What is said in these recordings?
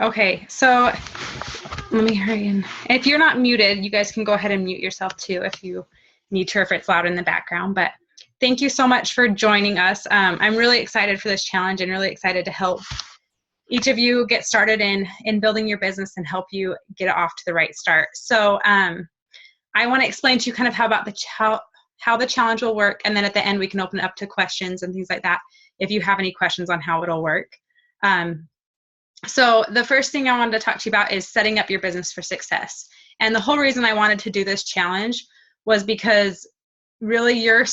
Okay, so let me hurry in. If you're not muted, you guys can go ahead and mute yourself too if you need to, or if it's loud in the background. But thank you so much for joining us. I'm really excited for this challenge and really excited to help each of you get started in building your business and help you get it off to the right start. So I want to explain to you kind of how the challenge will work, and then at the end we can open it up to questions and things like that if you have any questions on how it'll work. So the first thing I wanted to talk to you about is setting up your business for success. And the whole reason I wanted to do this challenge was because really your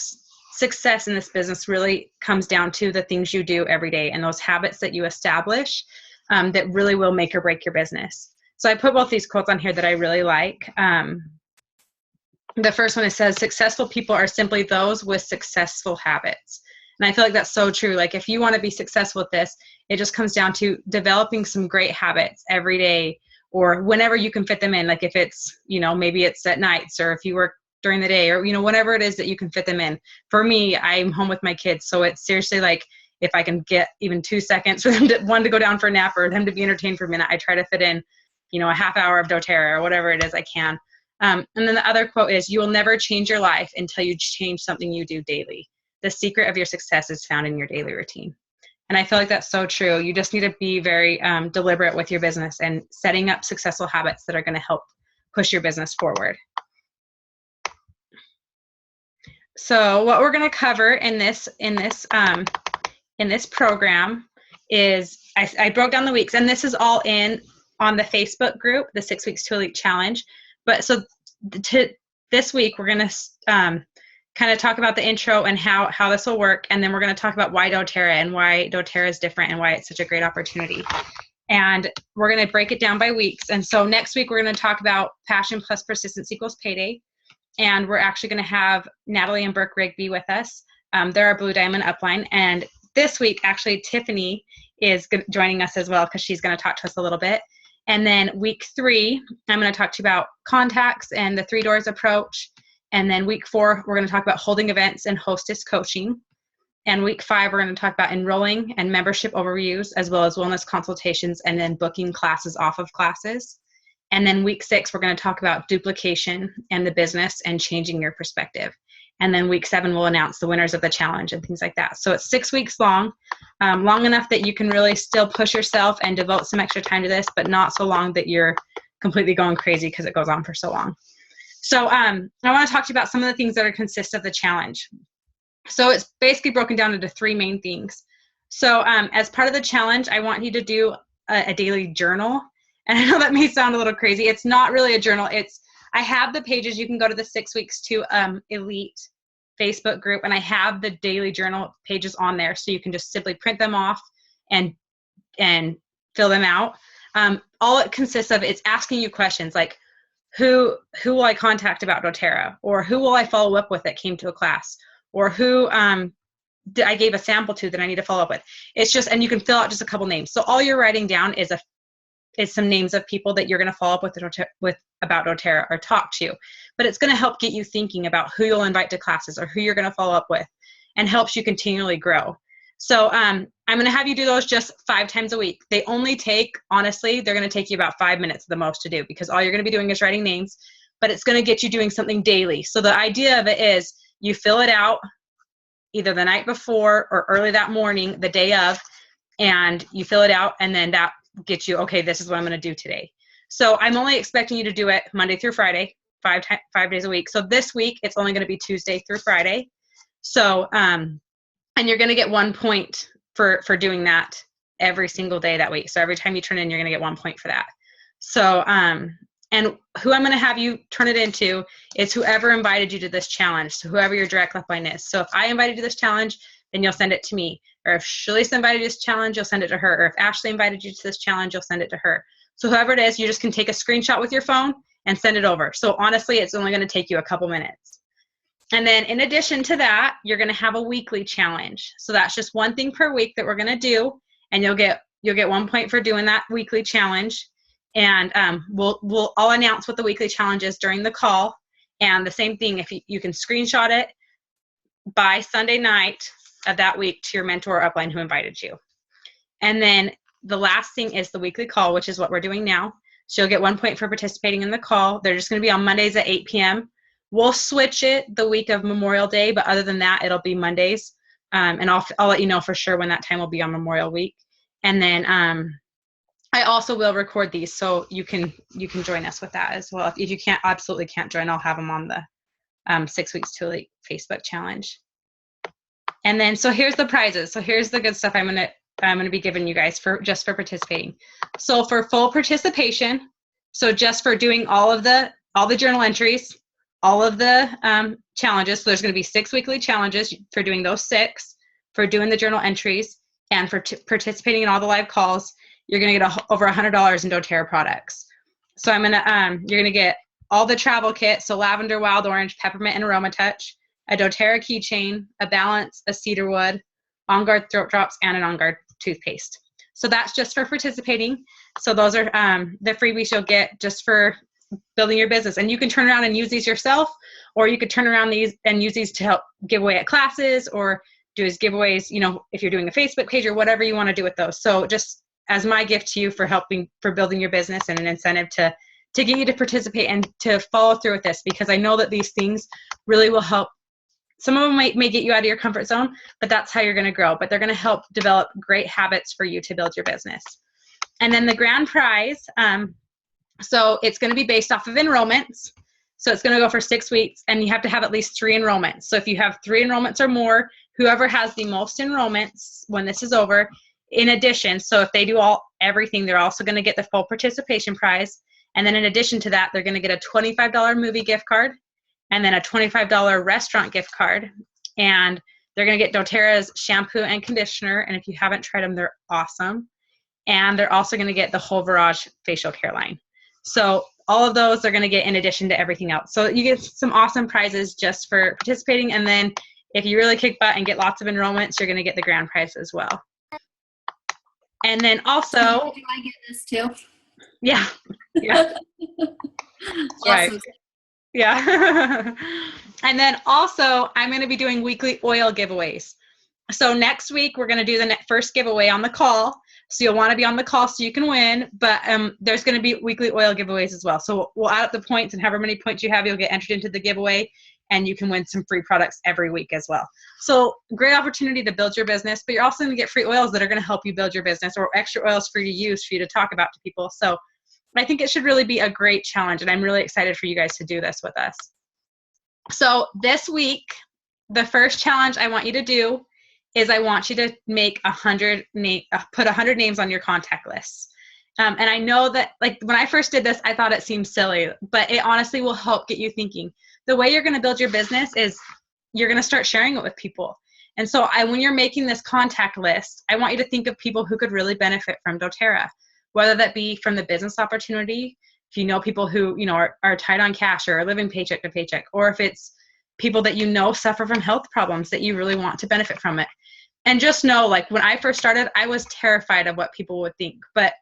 success in this business really comes down to the things you do every day and those habits that you establish that really will make or break your business. So I put both these quotes on here that I really like. The first one, it says, successful people are simply those with successful habits. And I feel like that's so true. Like if you want to be successful with this, it just comes down to developing some great habits every day or whenever you can fit them in. Like if it's, maybe it's at nights, or if you work during the day, or, whatever it is that you can fit them in. For me, I'm home with my kids. So it's seriously like if I can get even 2 seconds for them to go down for a nap or them to be entertained for a minute, I try to fit in, a half hour of doTERRA or whatever it is I can. And then the other quote is, you will never change your life until you change something you do daily. The secret of your success is found in your daily routine. And I feel like that's so true. You just need to be very deliberate with your business and setting up successful habits that are going to help push your business forward. So what we're going to cover in this program is I broke down the weeks, and this is all on the Facebook group, the 6 Weeks to Elite Challenge. But so this week we're going to kind of talk about the intro and how this will work, and then we're going to talk about why doTERRA and why doTERRA is different and why it's such a great opportunity. And we're going to break it down by weeks. And so next week we're going to talk about passion plus persistence equals payday, and we're actually going to have Natalie and Burke Rigby with us. They're our Blue Diamond upline, and this week actually Tiffany is joining us as well because she's going to talk to us a little bit. And then week 3, I'm going to talk to you about contacts and the 3 doors approach. And then week 4, we're going to talk about holding events and hostess coaching. And week 5, we're going to talk about enrolling and membership overviews, as well as wellness consultations, and then booking classes off of classes. And then week 6, we're going to talk about duplication and the business and changing your perspective. And then week 7, we'll announce the winners of the challenge and things like that. So it's 6 weeks long, long enough that you can really still push yourself and devote some extra time to this, but not so long that you're completely going crazy because it goes on for so long. So I want to talk to you about some of the things that consist of the challenge. So it's basically broken down into 3 main things. So as part of the challenge, I want you to do a daily journal. And I know that may sound a little crazy. It's not really a journal. I have the pages. You can go to the 6 Weeks to Elite Facebook group, and I have the daily journal pages on there. So you can just simply print them off and fill them out. All it consists of is asking you questions like, who will I contact about doTERRA? Or who will I follow up with that came to a class? Or who I gave a sample to that I need to follow up with? It's just, and you can fill out just a couple names. So all you're writing down is some names of people that you're going to follow up with about doTERRA or talk to. But it's going to help get you thinking about who you'll invite to classes or who you're going to follow up with, and helps you continually grow. So I'm going to have you do those just 5 times a week. They only take, honestly, they're going to take you about 5 minutes the most to do, because all you're going to be doing is writing names, but it's going to get you doing something daily. So the idea of it is you fill it out either the night before or early that morning, the day of, and you fill it out, and then that gets you, okay, this is what I'm going to do today. So I'm only expecting you to do it Monday through Friday, 5 days a week. So this week, it's only going to be Tuesday through Friday. So, and you're going to get 1 point for doing that every single day that week. So every time you turn in, you're going to get 1 point for that. So, and who I'm going to have you turn it into is whoever invited you to this challenge. So whoever your direct upline is. So if I invited you to this challenge, then you'll send it to me. Or if Shalisa invited you to this challenge, you'll send it to her. Or if Ashley invited you to this challenge, you'll send it to her. So whoever it is, you just can take a screenshot with your phone and send it over. So honestly, it's only going to take you a couple minutes. And then in addition to that, you're going to have a weekly challenge. So that's just one thing per week that we're going to do. And you'll get 1 point for doing that weekly challenge. And I'll announce what the weekly challenge is during the call. And the same thing, if you can screenshot it by Sunday night of that week to your mentor or upline who invited you. And then the last thing is the weekly call, which is what we're doing now. So you'll get 1 point for participating in the call. They're just going to be on Mondays at 8 p.m. We'll switch it the week of Memorial Day, but other than that, it'll be Mondays. And I'll let you know for sure when that time will be on Memorial Week. And then I also will record these, so you can join us with that as well. If you absolutely can't join, I'll have them on the 6 Weeks to Elite Facebook challenge. And then, so here's the prizes. So here's the good stuff I'm gonna be giving you guys for participating. So for full participation, so just for doing all the journal entries, all of the challenges. So there's going to be 6 weekly challenges for doing those 6, for doing the journal entries, and for participating in all the live calls. You're going to get over $100 in doTERRA products. So you're gonna get all the travel kit. So lavender, wild orange, peppermint, and aroma touch. A doTERRA keychain, a balance, a cedarwood, On Guard throat drops, and an On Guard toothpaste. So that's just for participating. So those are the freebies you'll get just for building your business. And you can turn around and use these yourself, or you could turn around these and use these to help give away at classes, or do as giveaways, if you're doing a Facebook page or whatever you want to do with those. So just as my gift to you for building your business, and an incentive to get you to participate and to follow through with this, because I know that these things really will help. Some of them may get you out of your comfort zone, but that's how you're going to grow. But they're going to help develop great habits for you to build your business. And then the grand prize, so it's going to be based off of enrollments. So it's going to go for 6 weeks, and you have to have at least 3 enrollments. So if you have 3 enrollments or more, whoever has the most enrollments when this is over, in addition, so if they do everything, they're also going to get the full participation prize. And then in addition to that, they're going to get a $25 movie gift card, and then a $25 restaurant gift card. And they're going to get doTERRA's shampoo and conditioner. And if you haven't tried them, they're awesome. And they're also going to get the whole Virage facial care line. So all of those they're going to get in addition to everything else. So you get some awesome prizes just for participating. And then if you really kick butt and get lots of enrollments, you're going to get the grand prize as well. And then also, do I get this too? Yeah. Right. Yeah. And then also, I'm going to be doing weekly oil giveaways. So next week, we're going to do the first giveaway on the call. So you'll want to be on the call so you can win. But there's going to be weekly oil giveaways as well. So we'll add up the points, and however many points you have, you'll get entered into the giveaway, and you can win some free products every week as well. So great opportunity to build your business, but you're also going to get free oils that are going to help you build your business, or extra oils for you to use, for you to talk about to people. So I think it should really be a great challenge, and I'm really excited for you guys to do this with us. So this week, the first challenge I want you to do is I want you to make put 100 names on your contact list. And I know that, like, when I first did this, I thought it seemed silly, but it honestly will help get you thinking. The way you're going to build your business is you're going to start sharing it with people. And so when you're making this contact list, I want you to think of people who could really benefit from doTERRA, whether that be from the business opportunity, if you know people who, are tight on cash or are living paycheck to paycheck, or if it's people that suffer from health problems that you really want to benefit from it. And just know, like, when I first started, I was terrified of what people would think. But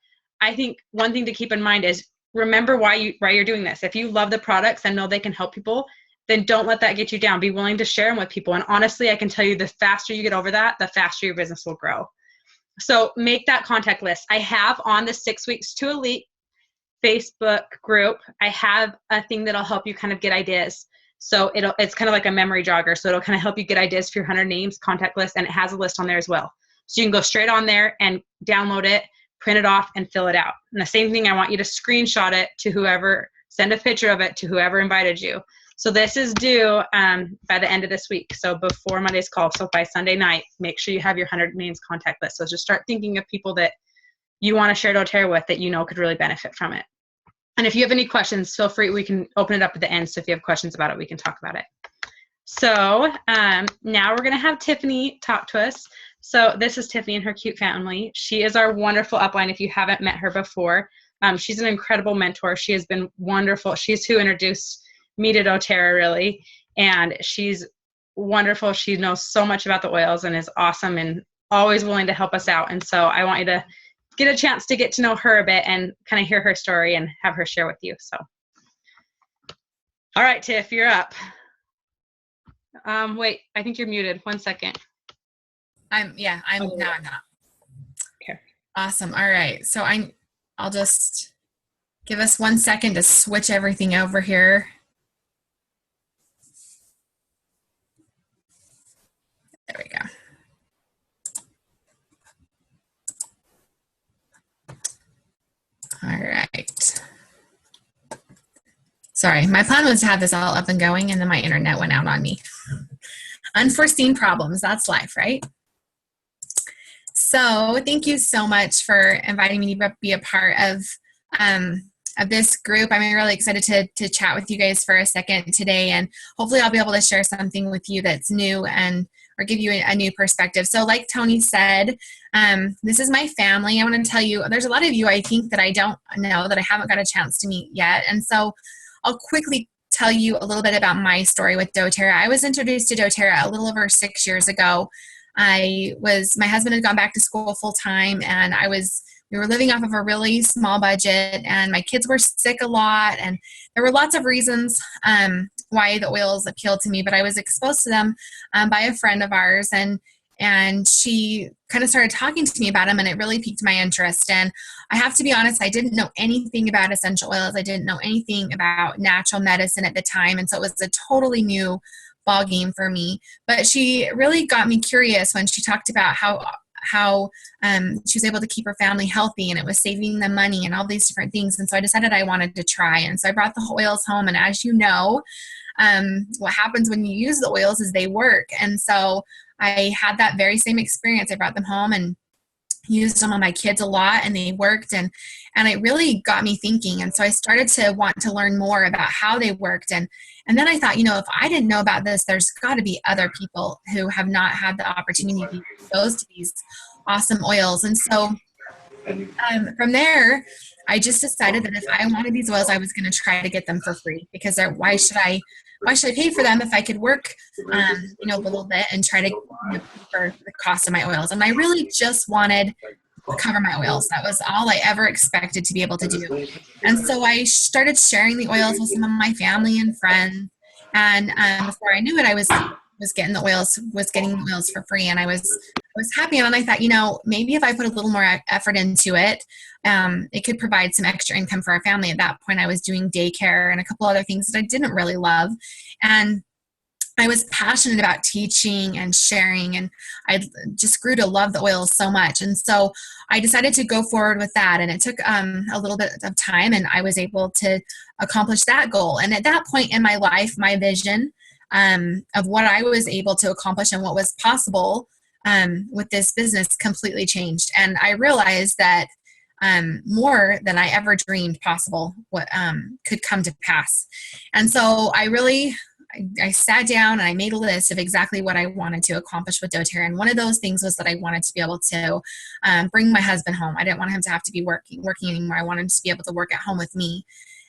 I think one thing to keep in mind is remember why you're doing this. If you love the products and know they can help people, then don't let that get you down. Be willing to share them with people. And honestly, I can tell you, the faster you get over that, the faster your business will grow. So make that contact list. I have on the 6 Weeks to Elite Facebook group, I have a thing that'll help you kind of get ideas. So it's kind of like a memory jogger. So it'll kind of help you get ideas for your 100 names contact list, and it has a list on there as well. So you can go straight on there and download it, print it off, and fill it out. And the same thing, I want you to screenshot it to whoever, send a picture of it to whoever invited you. So this is due by the end of this week. So before Monday's call, so by Sunday night, make sure you have your 100 names contact list. So just start thinking of people that you want to share doTERRA with that could really benefit from it. And if you have any questions, feel free. We can open it up at the end. So if you have questions about it, we can talk about it. So now we're going to have Tiffany talk to us. So this is Tiffany and her cute family. She is our wonderful upline if you haven't met her before. She's an incredible mentor. She has been wonderful. She's who introduced me to doTERRA, really. And she's wonderful. She knows so much about the oils and is awesome and always willing to help us out. And so I want you to get a chance to get to know her a bit and kind of hear her story and have her share with you. So, all right, Tiff, you're up. Wait, I think you're muted. 1 second. I'm not. Okay. Awesome. All right. So I'll just give us 1 second to switch everything over here. There we go. All right. Sorry, my plan was to have this all up and going, and then my internet went out on me. Unforeseen problems, that's life, right? So thank you so much for inviting me to be a part of this group. I'm really excited to chat with you guys for a second today, and hopefully I'll be able to share something with you that's new and or give you a new perspective. So like Tony said, this is my family. I want to tell you, there's a lot of you I think that I don't know, that I haven't got a chance to meet yet. And so I'll quickly tell you a little bit about my story with doTERRA. I was introduced to doTERRA a little over 6 years ago. My husband had gone back to school full time, and we were living off of a really small budget, and my kids were sick a lot, and there were lots of reasons why the oils appealed to me, but I was exposed to them by a friend of ours, and she kind of started talking to me about them, and it really piqued my interest. And I have to be honest, I didn't know anything about essential oils. I didn't know anything about natural medicine at the time, and so it was a totally new ball game for me. But she really got me curious when she talked about how she was able to keep her family healthy, and it was saving them money and all these different things. And so I decided I wanted to try. And so I brought the oils home. And as you know, what happens when you use the oils is they work. And so I had that very same experience. I brought them home and used them on my kids a lot, and they worked, and it really got me thinking. And so I started to want to learn more about how they worked, and then I thought, if I didn't know about this, there's got to be other people who have not had the opportunity to be exposed to these awesome oils. And so from there, I just decided that if I wanted these oils, I was going to try to get them for free, because why should I pay for them if I could work, a little bit and try to pay for the cost of my oils? And I really just wanted to cover my oils. That was all I ever expected to be able to do. And so I started sharing the oils with some of my family and friends. And before I knew it, I was getting the oils for free, and I was happy. And I thought, maybe if I put a little more effort into it, it could provide some extra income for our family. At that point, I was doing daycare and a couple other things that I didn't really love. And I was passionate about teaching and sharing, and I just grew to love the oils so much. And so I decided to go forward with that. And it took a little bit of time, and I was able to accomplish that goal. And at that point in my life, my vision of what I was able to accomplish and what was possible with this business completely changed. And I realized that more than I ever dreamed possible what could come to pass. And so I sat down and I made a list of exactly what I wanted to accomplish with doTERRA. And one of those things was that I wanted to be able to bring my husband home. I didn't want him to have to be working anymore. I wanted him to be able to work at home with me.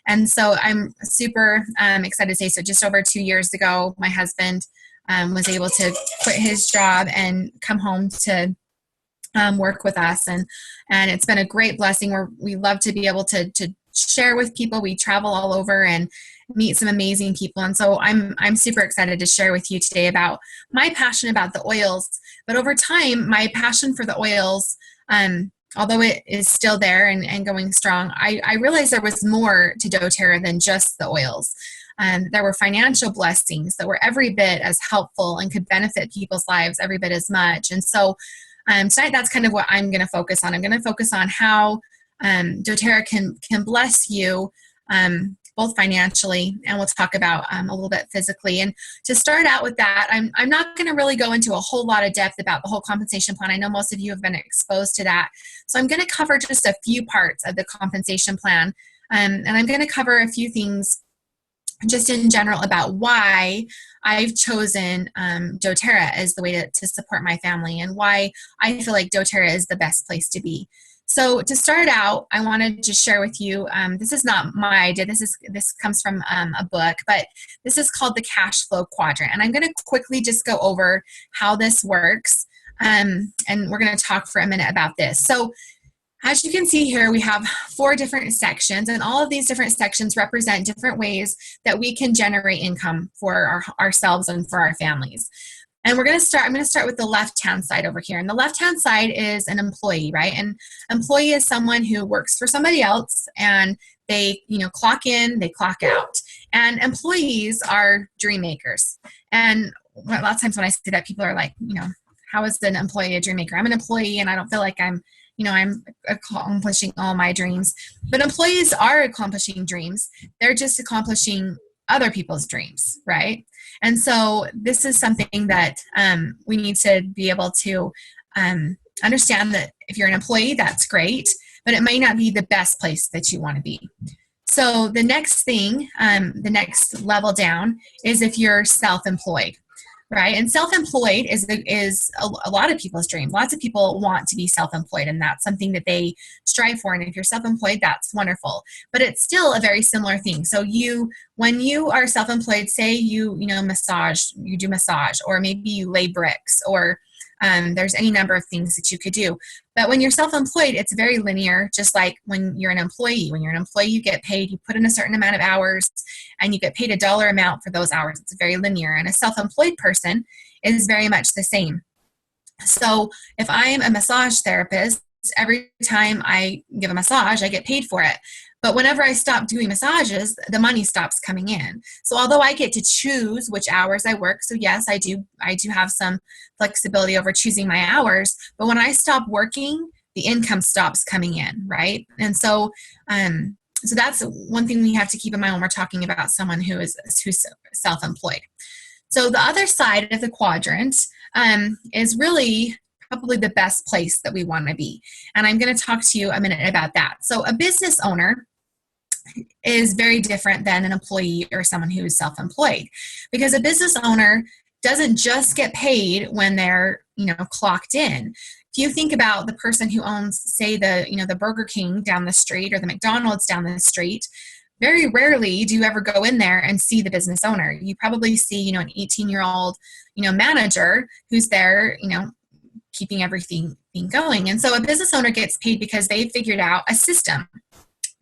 And so I'm super excited to say, so just over 2 years ago, my husband was able to quit his job and come home to work with us. And it's been a great blessing. We love to be able to share with people. We travel all over and meet some amazing people. And so I'm super excited to share with you today about my passion about the oils. But over time, my passion for the oils, although it is still there and going strong, I realized there was more to doTERRA than just the oils. There were financial blessings that were every bit as helpful and could benefit people's lives every bit as much. And so tonight, that's kind of what I'm going to focus on. I'm going to focus on how doTERRA can bless you both financially, and we'll talk about a little bit physically. And to start out with that, I'm not going to really go into a whole lot of depth about the whole compensation plan. I know most of you have been exposed to that. So I'm going to cover just a few parts of the compensation plan. And I'm going to cover a few things just in general about why I've chosen doTERRA as the way to support my family, and why I feel like doTERRA is the best place to be. So to start out, I wanted to share with you, this is not my idea, this comes from a book, but this is called the cash flow quadrant. And I'm going to quickly just go over how this works, and we're going to talk for a minute about this. So as you can see here, we have 4 different sections, and all of these different sections represent different ways that we can generate income for ourselves and for our families. And I'm going to start with the left-hand side over here. And the left-hand side is an employee, right? And employee is someone who works for somebody else, and they, clock in, they clock out. And employees are dream makers. And a lot of times when I say that, people are like, how is an employee a dream maker? I'm an employee and I don't feel like I'm accomplishing all my dreams. But employees are accomplishing dreams. They're just accomplishing other people's dreams, right? And so this is something that we need to be able to understand, that if you're an employee, that's great, but it might not be the best place that you want to be. So the next thing, the next level down, is if you're self-employed. Right? And self-employed is a lot of people's dream. Lots of people want to be self-employed, and that's something that they strive for. And if you're self-employed, that's wonderful. But it's still a very similar thing. So when you are self-employed, say you do massage, or maybe you lay bricks, or there's any number of things that you could do. But when you're self-employed, it's very linear, just like when you're an employee. When you're an employee, you get paid, you put in a certain amount of hours, and you get paid a dollar amount for those hours. It's very linear. And a self-employed person is very much the same. So if I'm a massage therapist, every time I give a massage, I get paid for it. But whenever I stop doing massages, the money stops coming in. So although I get to choose which hours I work, so yes, I do have some flexibility over choosing my hours, but when I stop working, the income stops coming in, right? And so so that's one thing we have to keep in mind when we're talking about someone who's self-employed. So the other side of the quadrant is really probably the best place that we want to be. And I'm going to talk to you a minute about that. So a business owner is very different than an employee or someone who is self-employed, because a business owner doesn't just get paid when they're, clocked in. If you think about the person who owns, say, the Burger King down the street or the McDonald's down the street, very rarely do you ever go in there and see the business owner. You probably see, an 18-year-old, manager who's there, keeping everything going. And so a business owner gets paid because they figured out a system.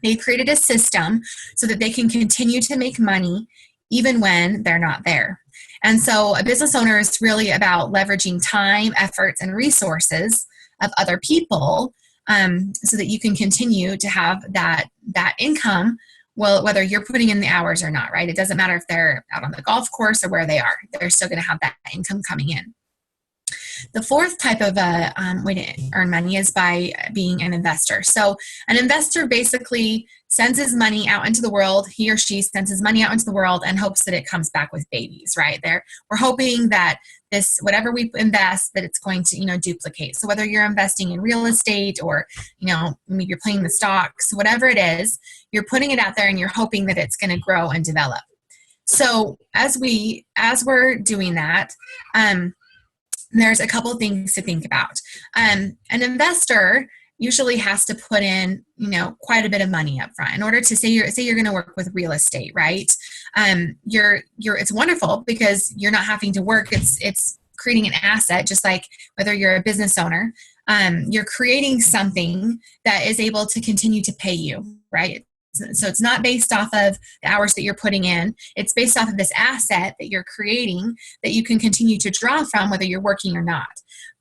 They created a system so that they can continue to make money even when they're not there. And so a business owner is really about leveraging time, efforts, and resources of other people so that you can continue to have that income, well, whether you're putting in the hours or not, right? It doesn't matter if they're out on the golf course or where they are. They're still going to have that income coming in. The fourth type of way to earn money is by being an investor. So an investor basically sends his money out into the world. He or she sends his money out into the world and hopes that it comes back with babies, right? We're hoping that this, whatever we invest, that it's going to, duplicate. So whether you're investing in real estate or, maybe you're playing the stocks, whatever it is, you're putting it out there and you're hoping that it's going to grow and develop. So as we're doing that, there's a couple of things to think about. An investor usually has to put in, quite a bit of money up front in order to say you're going to work with real estate, right? It's wonderful because you're not having to work. It's creating an asset, just like whether you're a business owner, you're creating something that is able to continue to pay you, right? So it's not based off of the hours that you're putting in. It's based off of this asset that you're creating that you can continue to draw from whether you're working or not.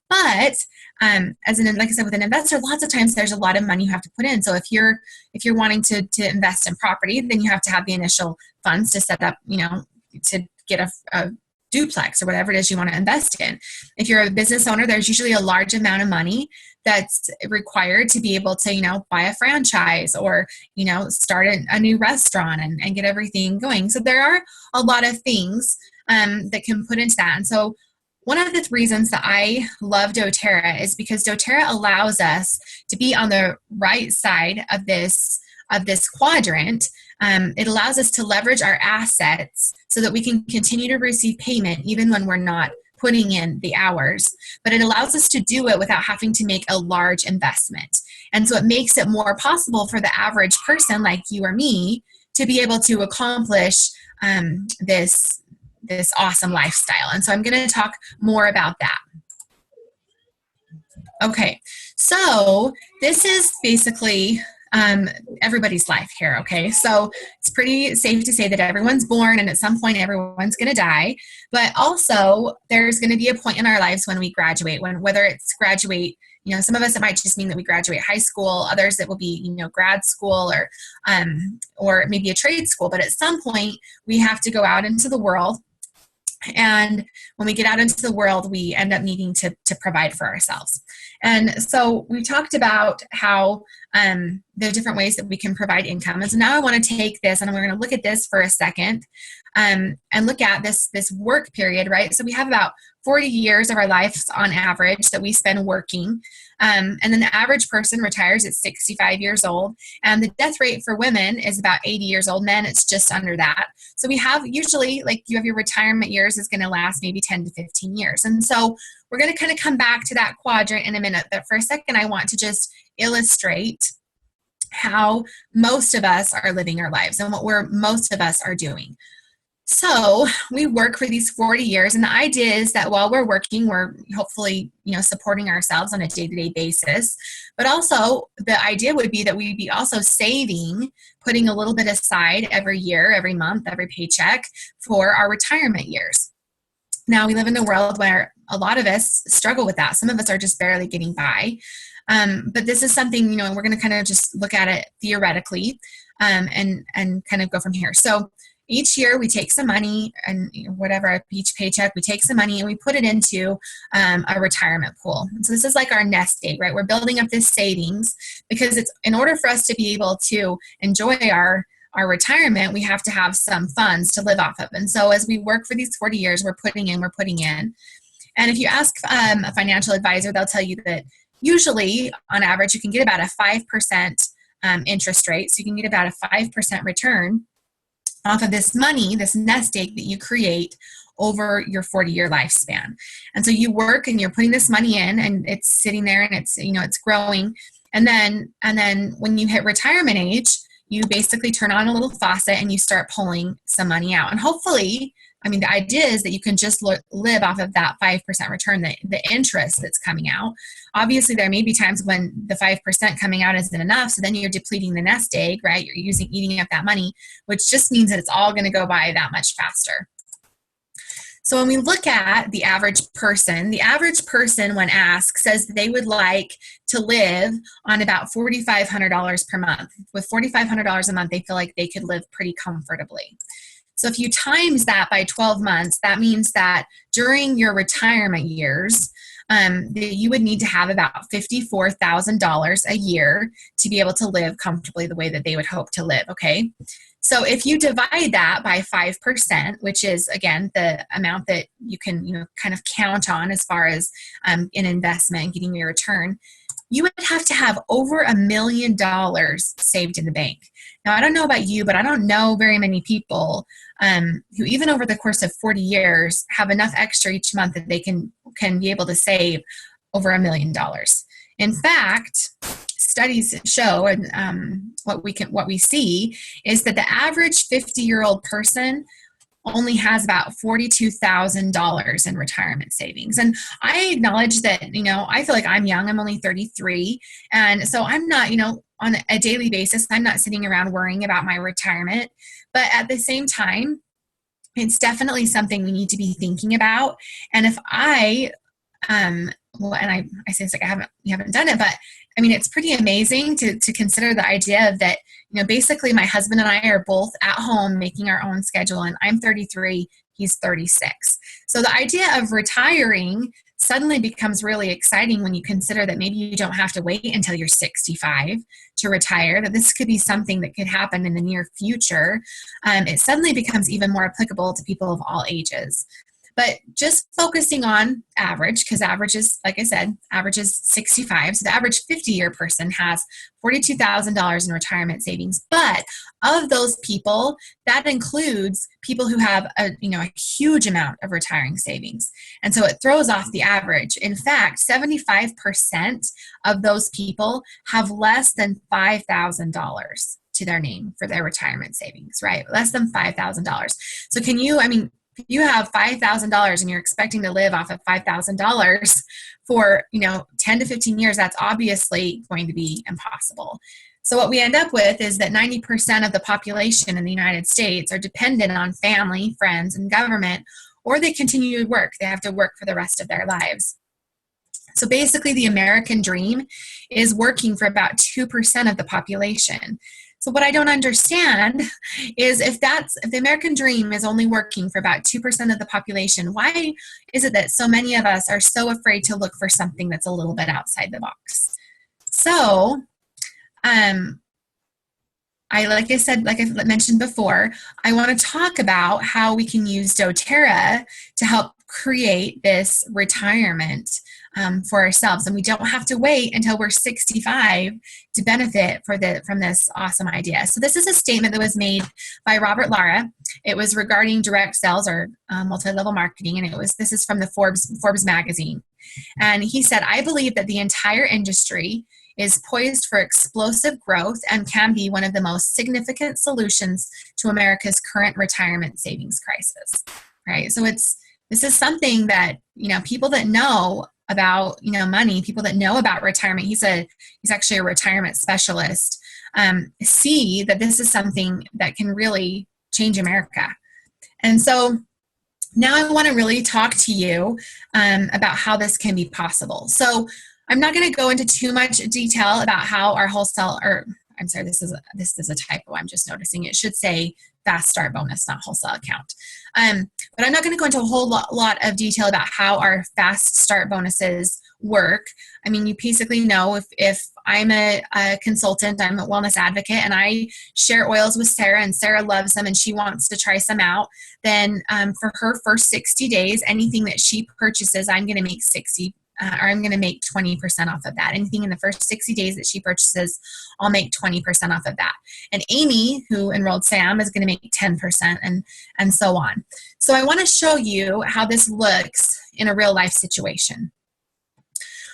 But like I said, with an investor, lots of times there's a lot of money you have to put in. So if you're wanting to invest in property, then you have to have the initial funds to set up, to get a duplex or whatever it is you want to invest in. If you're a business owner, there's usually a large amount of money that's required to be able to, buy a franchise or, start a new restaurant and get everything going. So there are a lot of things that can put into that. And so one of the reasons that I love doTERRA is because doTERRA allows us to be on the right side of this quadrant. It allows us to leverage our assets so that we can continue to receive payment even when we're not putting in the hours, but it allows us to do it without having to make a large investment. And so it makes it more possible for the average person like you or me to be able to accomplish this awesome lifestyle. And so I'm going to talk more about that. Okay, so this is basically everybody's life here. Okay. So it's pretty safe to say that everyone's born and at some point everyone's going to die, but also there's going to be a point in our lives when we graduate, whether it's graduate, some of us, it might just mean that we graduate high school. Others, it will be, grad school or maybe a trade school. But at some point we have to go out into the world. And when we get out into the world, we end up needing to provide for ourselves. And so we talked about how there are different ways that we can provide income. And so now I want to take this and we're going to look at this for a second and look at this work period, right? So we have about 40 years of our lives on average that we spend working. And then the average person retires at 65 years old. And the death rate for women is about 80 years old. Men, it's just under that. So we have usually, like, you have your retirement years is going to last maybe 10 to 15 years. And so we're going to kind of come back to that quadrant in a minute. But for a second, I want to just illustrate how most of us are living our lives and what most of us are doing. So we work for these 40 years, and the idea is that while we're working, we're hopefully, supporting ourselves on a day-to-day basis. But also the idea would be that we'd be also saving, putting a little bit aside every year, every month, every paycheck for our retirement years. Now, we live in a world where a lot of us struggle with that. Some of us are just barely getting by. But this is something, we're going to kind of just look at it theoretically and kind of go from here. So each year we take some money and whatever, each paycheck, we take some money and we put it into a retirement pool. So this is like our nest egg, right? We're building up this savings because it's in order for us to be able to enjoy our retirement, we have to have some funds to live off of. And so as we work for these 40 years, we're putting in. And if you ask a financial advisor, they'll tell you that usually on average, you can get about a 5% interest rate. So you can get about a 5% return off of this money, this nest egg that you create over your 40-year lifespan. And so you work and you're putting this money in and it's sitting there and it's, it's growing. And then when you hit retirement age, you basically turn on a little faucet and you start pulling some money out. And hopefully, the idea is that you can just live off of that 5% return, the interest that's coming out. Obviously, there may be times when the 5% coming out isn't enough, so then you're depleting the nest egg, right? You're eating up that money, which just means that it's all going to go by that much faster. So when we look at the average person, when asked, says they would like to live on about $4,500 per month. With $4,500 a month, they feel like they could live pretty comfortably. So if you times that by 12 months, that means that during your retirement years, you would need to have about $54,000 a year to be able to live comfortably the way that they would hope to live, okay? So if you divide that by 5%, which is, again, the amount that you can, kind of count on as far as an investment and getting your return, you would have to have over $1 million saved in the bank. Now, I don't know about you, but I don't know very many people who even over the course of 40 years have enough extra each month that they can be able to save over $1 million. In fact, studies show, and what we see is that the average 50-year-old person only has about $42,000 in retirement savings. And I acknowledge that, I feel like I'm young. I'm only 33. And so I'm not, on a daily basis, I'm not sitting around worrying about my retirement. But at the same time, it's definitely something we need to be thinking about. And if I say it's like you haven't done it, but it's pretty amazing to consider the idea of that, basically my husband and I are both at home making our own schedule, and I'm 33, he's 36. So the idea of retiring suddenly becomes really exciting when you consider that maybe you don't have to wait until you're 65 to retire, that this could be something that could happen in the near future. It suddenly becomes even more applicable to people of all ages. But just focusing on average, because average is, like I said, average is 65. So the average 50-year person has $42,000 in retirement savings. But of those people, that includes people who have a huge amount of retiring savings. And so it throws off the average. In fact, 75% of those people have less than $5,000 to their name for their retirement savings, right? Less than $5,000. So can you, if you have $5,000 and you're expecting to live off of $5,000 for, 10 to 15 years, that's obviously going to be impossible. So what we end up with is that 90% of the population in the United States are dependent on family, friends, and government, or they continue to work. They have to work for the rest of their lives. So basically, the American dream is working for about 2% of the population. So what I don't understand is if the American dream is only working for about 2% of the population, why is it that so many of us are so afraid to look for something that's a little bit outside the box? So, like I mentioned before, I want to talk about how we can use doTERRA to help create this retirement for ourselves. And we don't have to wait until we're 65 to benefit from this awesome idea. So this is a statement that was made by Robert Lara. It was regarding direct sales or multi-level marketing. And this is from the Forbes magazine. And he said, I believe that the entire industry is poised for explosive growth and can be one of the most significant solutions to America's current retirement savings crisis. Right? So this is something that, people that know about, money, people that know about retirement, he's actually a retirement specialist, see that this is something that can really change America. And so now I want to really talk to you about how this can be possible. So I'm not going to go into too much detail about how our this is a typo. I'm just noticing it should say fast start bonus, not wholesale account. But I'm not going to go into a whole lot of detail about how our fast start bonuses work. I mean, you basically know if I'm a consultant, I'm a wellness advocate, and I share oils with Sarah, and Sarah loves them and she wants to try some out, then for her first 60 days, anything that she purchases, I'm going to make 20% off of that. Anything in the first 60 days that she purchases, I'll make 20% off of that. And Amy, who enrolled Sam, is going to make 10% and so on. So I want to show you how this looks in a real life situation.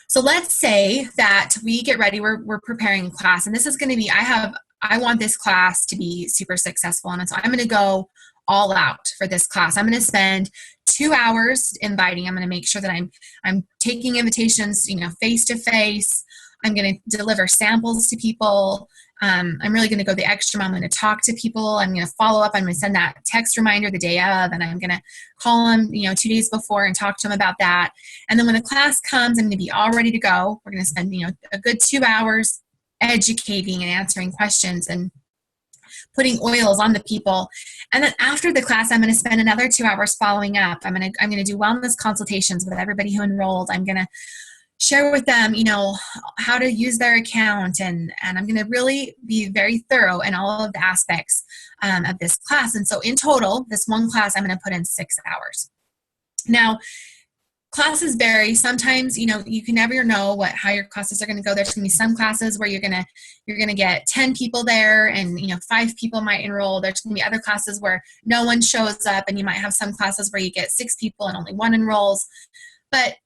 So let's say that we get ready, we're preparing a class, and this is going to be, I want this class to be super successful, and so I'm going to go all out for this class. I'm going to spend 2 hours inviting. I'm going to make sure that I'm taking invitations, face to face. I'm going to deliver samples to people. I'm really going to go the extra mile. I'm going to talk to people. I'm going to follow up. I'm going to send that text reminder the day of, and I'm going to call them, 2 days before and talk to them about that. And then when the class comes, I'm going to be all ready to go. We're going to spend, a good 2 hours educating and answering questions and putting oils on the people. And then after the class, I'm going to spend another 2 hours following up. I'm going to do wellness consultations with everybody who enrolled. I'm going to share with them, how to use their account. And I'm going to really be very thorough in all of the aspects of this class. And so in total, this one class, I'm going to put in 6 hours. Now, classes vary. Sometimes, you can never know how your classes are going to go. There's going to be some classes where you're going to get 10 people there and, 5 people might enroll. There's going to be other classes where no one shows up, and you might have some classes where you get 6 people and only 1 enrolls.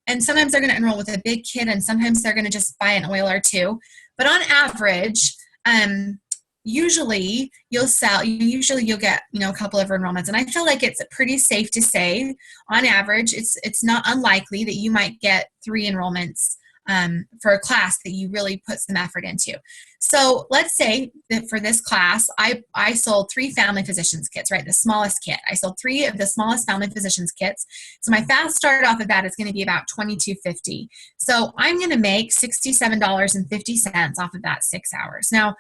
And sometimes they're going to enroll with a big kit, and sometimes they're going to just buy an oil or 2. But on average, usually you'll get, a couple of enrollments. And I feel like it's pretty safe to say, on average, it's not unlikely that you might get 3 enrollments for a class that you really put some effort into. So let's say that for this class, I sold 3 family physicians kits, right? The smallest kit. I sold 3 of the smallest family physicians kits. So my fast start off of that is going to be about $22.50. So I'm going to make $67.50 off of that 6 hours. Now,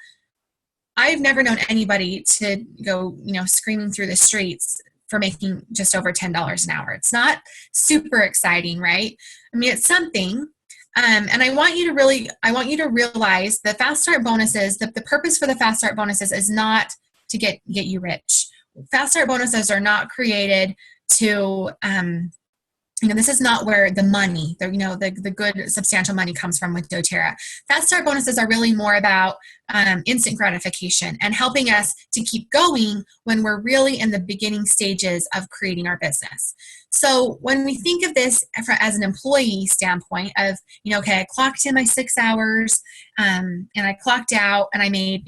I've never known anybody to go, screaming through the streets for making just over $10 an hour. It's not super exciting, right? I mean, it's something. And I want you to realize the fast start bonuses, the purpose for the fast start bonuses is not to get you rich. Fast start bonuses are not created to, this is not where the money, the good substantial money comes from with doTERRA. Fast start bonuses are really more about instant gratification and helping us to keep going when we're really in the beginning stages of creating our business. So when we think of this as an employee standpoint of, okay, I clocked in my 6 hours and I clocked out and I made,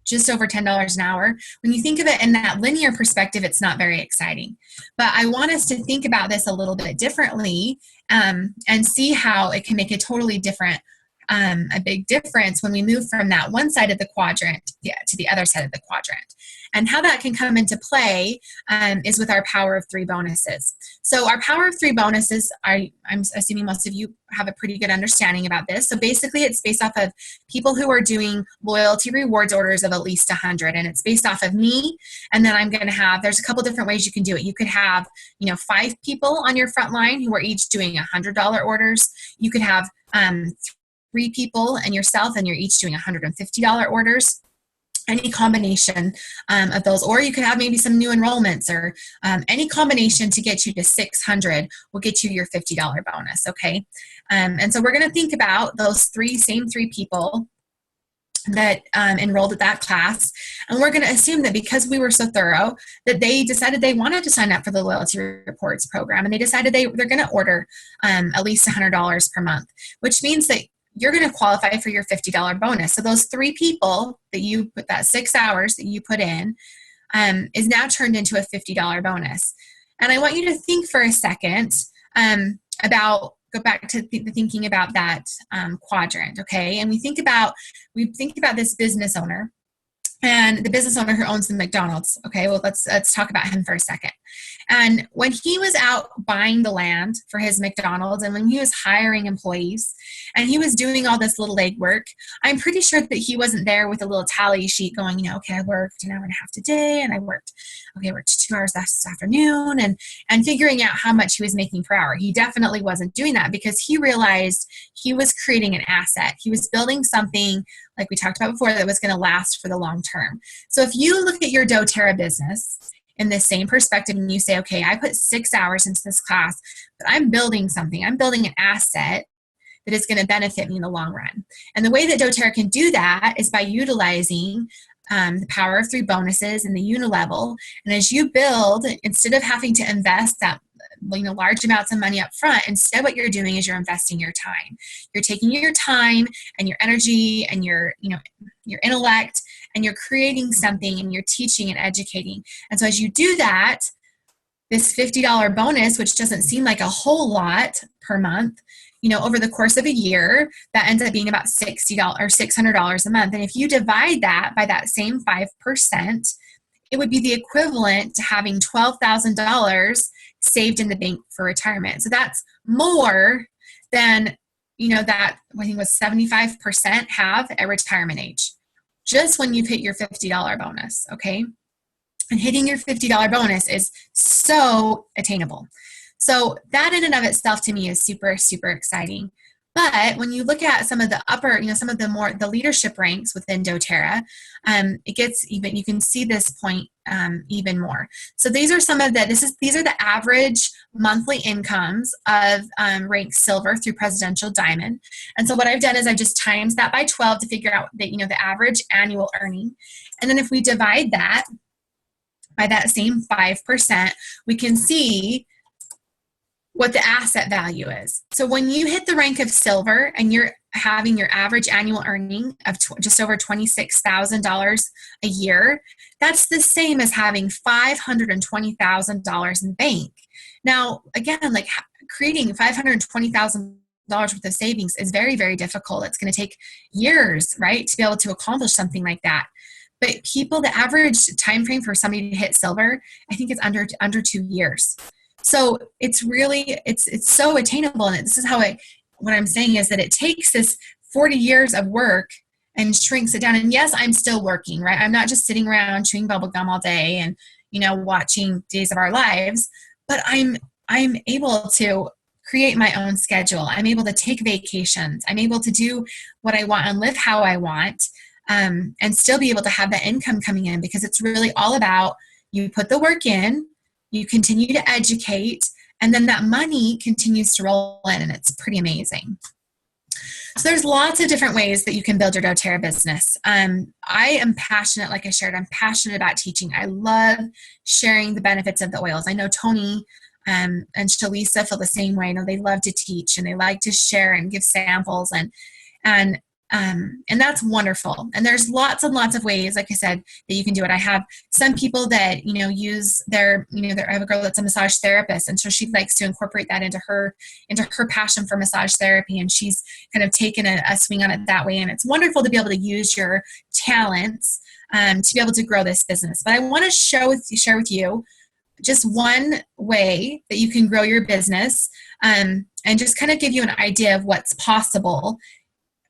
just over $10 an hour. When you think of it in that linear perspective, it's not very exciting. But I want us to think about this a little bit differently and see how it can make a totally different a big difference when we move from that one side of the quadrant to the other side of the quadrant. And how that can come into play is with our power of 3 bonuses. So our power of 3 bonuses, I'm assuming most of you have a pretty good understanding about this. So basically it's based off of people who are doing loyalty rewards orders of at least 100, and it's based off of me. And then I'm going to have, there's a couple different ways you can do it. You could have, 5 people on your front line who are each doing $100 orders. You could have 3 people and yourself, and you're each doing $150 orders. Any combination of those, or you could have maybe some new enrollments, or any combination to get you to 600 will get you your $50 bonus, okay? And so we're going to think about those same three people that enrolled at that class, and we're going to assume that because we were so thorough that they decided they wanted to sign up for the loyalty reports program, and they decided they're going to order at least $100 per month, which means that you're going to qualify for your $50 bonus. So those 3 people that you put, that 6 hours that you put in, is now turned into a $50 bonus. And I want you to think for a second go back to thinking about that quadrant, okay? And we think about this business owner, and the business owner who owns the McDonald's. Okay, well, let's talk about him for a second. And when he was out buying the land for his McDonald's, and when he was hiring employees, and he was doing all this little legwork, I'm pretty sure that he wasn't there with a little tally sheet going, okay, I worked an hour and a half today, and I worked 2 hours this afternoon, and figuring out how much he was making per hour. He definitely wasn't doing that, because he realized he was creating an asset. He was building something, like we talked about before, that was going to last for the long term. So if you look at your doTERRA business in the same perspective, and you say, okay, I put 6 hours into this class, but I'm building something. I'm building an asset that is going to benefit me in the long run. And the way that doTERRA can do that is by utilizing the power of 3 bonuses and the unilevel. And as you build, instead of having to invest that large amounts of money up front, instead what you're doing is you're investing your time. You're taking your time and your energy and your intellect, and you're creating something, and you're teaching and educating. And so as you do that, this $50 bonus, which doesn't seem like a whole lot per month, over the course of a year, that ends up being about $60 or $600 a month. And if you divide that by that same 5%, it would be the equivalent to having $12,000 saved in the bank for retirement. So that's more than, that I think was 75% have at retirement age, just when you've hit your $50 bonus, okay? And hitting your $50 bonus is so attainable. So that in and of itself to me is super, super exciting. But when you look at some of the upper, some of the leadership ranks within doTERRA, it gets even, you can see this point even more. So these are these are the average monthly incomes of rank silver through presidential diamond. And so what I've done is I've just times that by 12 to figure out that, the average annual earning. And then if we divide that by that same 5%, we can see what the asset value is. So when you hit the rank of silver and you're having your average annual earning of just over $26,000 a year, that's the same as having $520,000 in bank. Now, again, like creating $520,000 worth of savings is very, very difficult. It's going to take years, right, to be able to accomplish something like that. But the average time frame for somebody to hit silver, I think it's under 2 years. So it's really, it's so attainable. And this is how what I'm saying is that it takes this 40 years of work and shrinks it down. And yes, I'm still working, right? I'm not just sitting around chewing bubble gum all day and, watching Days of Our Lives, but I'm able to create my own schedule. I'm able to take vacations. I'm able to do what I want and live how I want, and still be able to have that income coming in, because it's really all about, you put the work in, you continue to educate, and then that money continues to roll in, and it's pretty amazing. So there's lots of different ways that you can build your doTERRA business. I am passionate, like I shared, I'm passionate about teaching. I love sharing the benefits of the oils. I know Tony and Shalisa feel the same way. I know they love to teach, and they like to share and give samples, and And that's wonderful. And there's lots and lots of ways, like I said, that you can do it. I have some people that, use their, I have a girl that's a massage therapist, and so she likes to incorporate that into her passion for massage therapy. And she's kind of taken a swing on it that way. And it's wonderful to be able to use your talents to be able to grow this business. But I want to share with you just one way that you can grow your business, and just kind of give you an idea of what's possible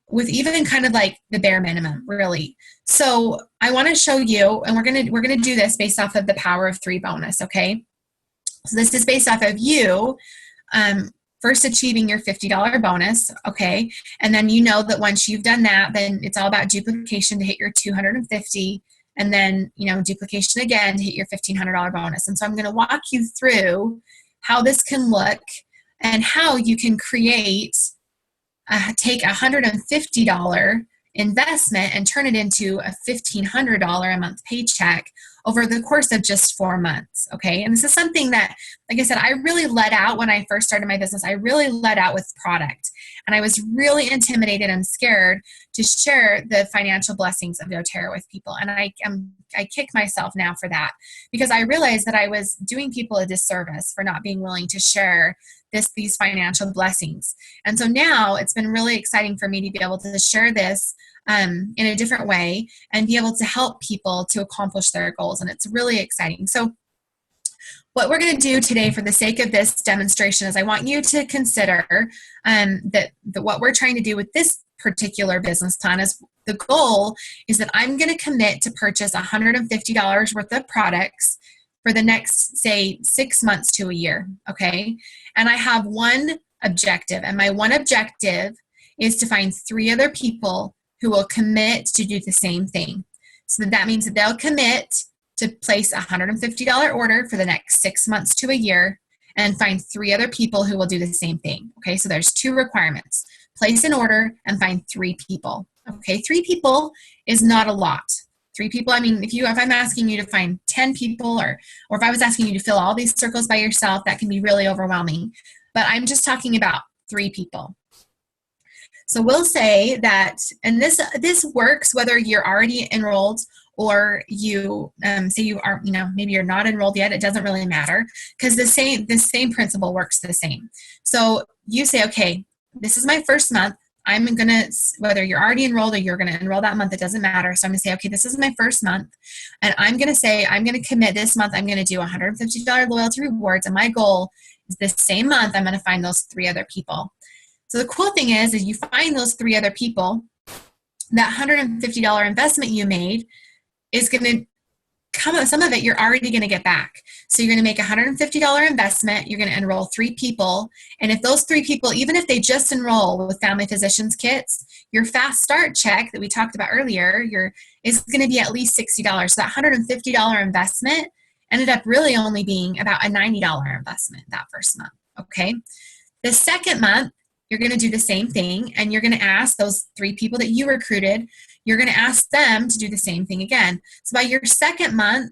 with even kind of like the bare minimum, really. So I want to show you, and we're gonna do this based off of the Power of 3 bonus, okay? So this is based off of you first achieving your $50 bonus, okay? And then that once you've done that, then it's all about duplication to hit your $250, and then duplication again to hit your $1,500 bonus. And so I'm going to walk you through how this can look and how you can take a $150 investment and turn it into a $1,500 a month paycheck over the course of just 4 months, okay? And this is something that, like I said, I really let out when I first started my business. I really let out with product, and I was really intimidated and scared to share the financial blessings of doTERRA with people. And I kick myself now for that, because I realized that I was doing people a disservice for not being willing to share these financial blessings. And so now it's been really exciting for me to be able to share this in a different way and be able to help people to accomplish their goals. And it's really exciting. So what we're going to do today for the sake of this demonstration is I want you to consider that what we're trying to do with this particular business plan is the goal is that I'm going to commit to purchase $150 worth of products for the next, say, 6 months to a year, okay? And I have one objective, and my one objective is to find 3 other people who will commit to do the same thing. So that means that they'll commit to place a $150 order for the next 6 months to a year, and find 3 other people who will do the same thing, okay? So there's 2 requirements. Place an order and find 3 people, okay? 3 people is not a lot. 3 people, I mean, if I'm asking you to find 10 people, or if I was asking you to fill all these circles by yourself, that can be really overwhelming. But I'm just talking about 3 people. So we'll say that, and this works whether you're already enrolled or you say you are, maybe you're not enrolled yet. It doesn't really matter, because the same principle works the same. So you say, okay, this is my first month. I'm going to, whether you're already enrolled or you're going to enroll that month, it doesn't matter. So I'm going to say, okay, this is my first month. And I'm going to say, I'm going to commit this month. I'm going to do $150 loyalty rewards. And my goal is this same month, I'm going to find those 3 other people. So the cool thing is you find those 3 other people, that $150 investment you made is going to come, some of it you're already going to get back. So you're going to make a $150 investment. You're going to enroll 3 people. And if those 3 people, even if they just enroll with Family Physicians Kits, your fast start check that we talked about earlier is going to be at least $60. So that $150 investment ended up really only being about a $90 investment that first month, okay? The second month, you're going to do the same thing, and you're going to ask those 3 people that you recruited, you're going to ask them to do the same thing again. So by your second month,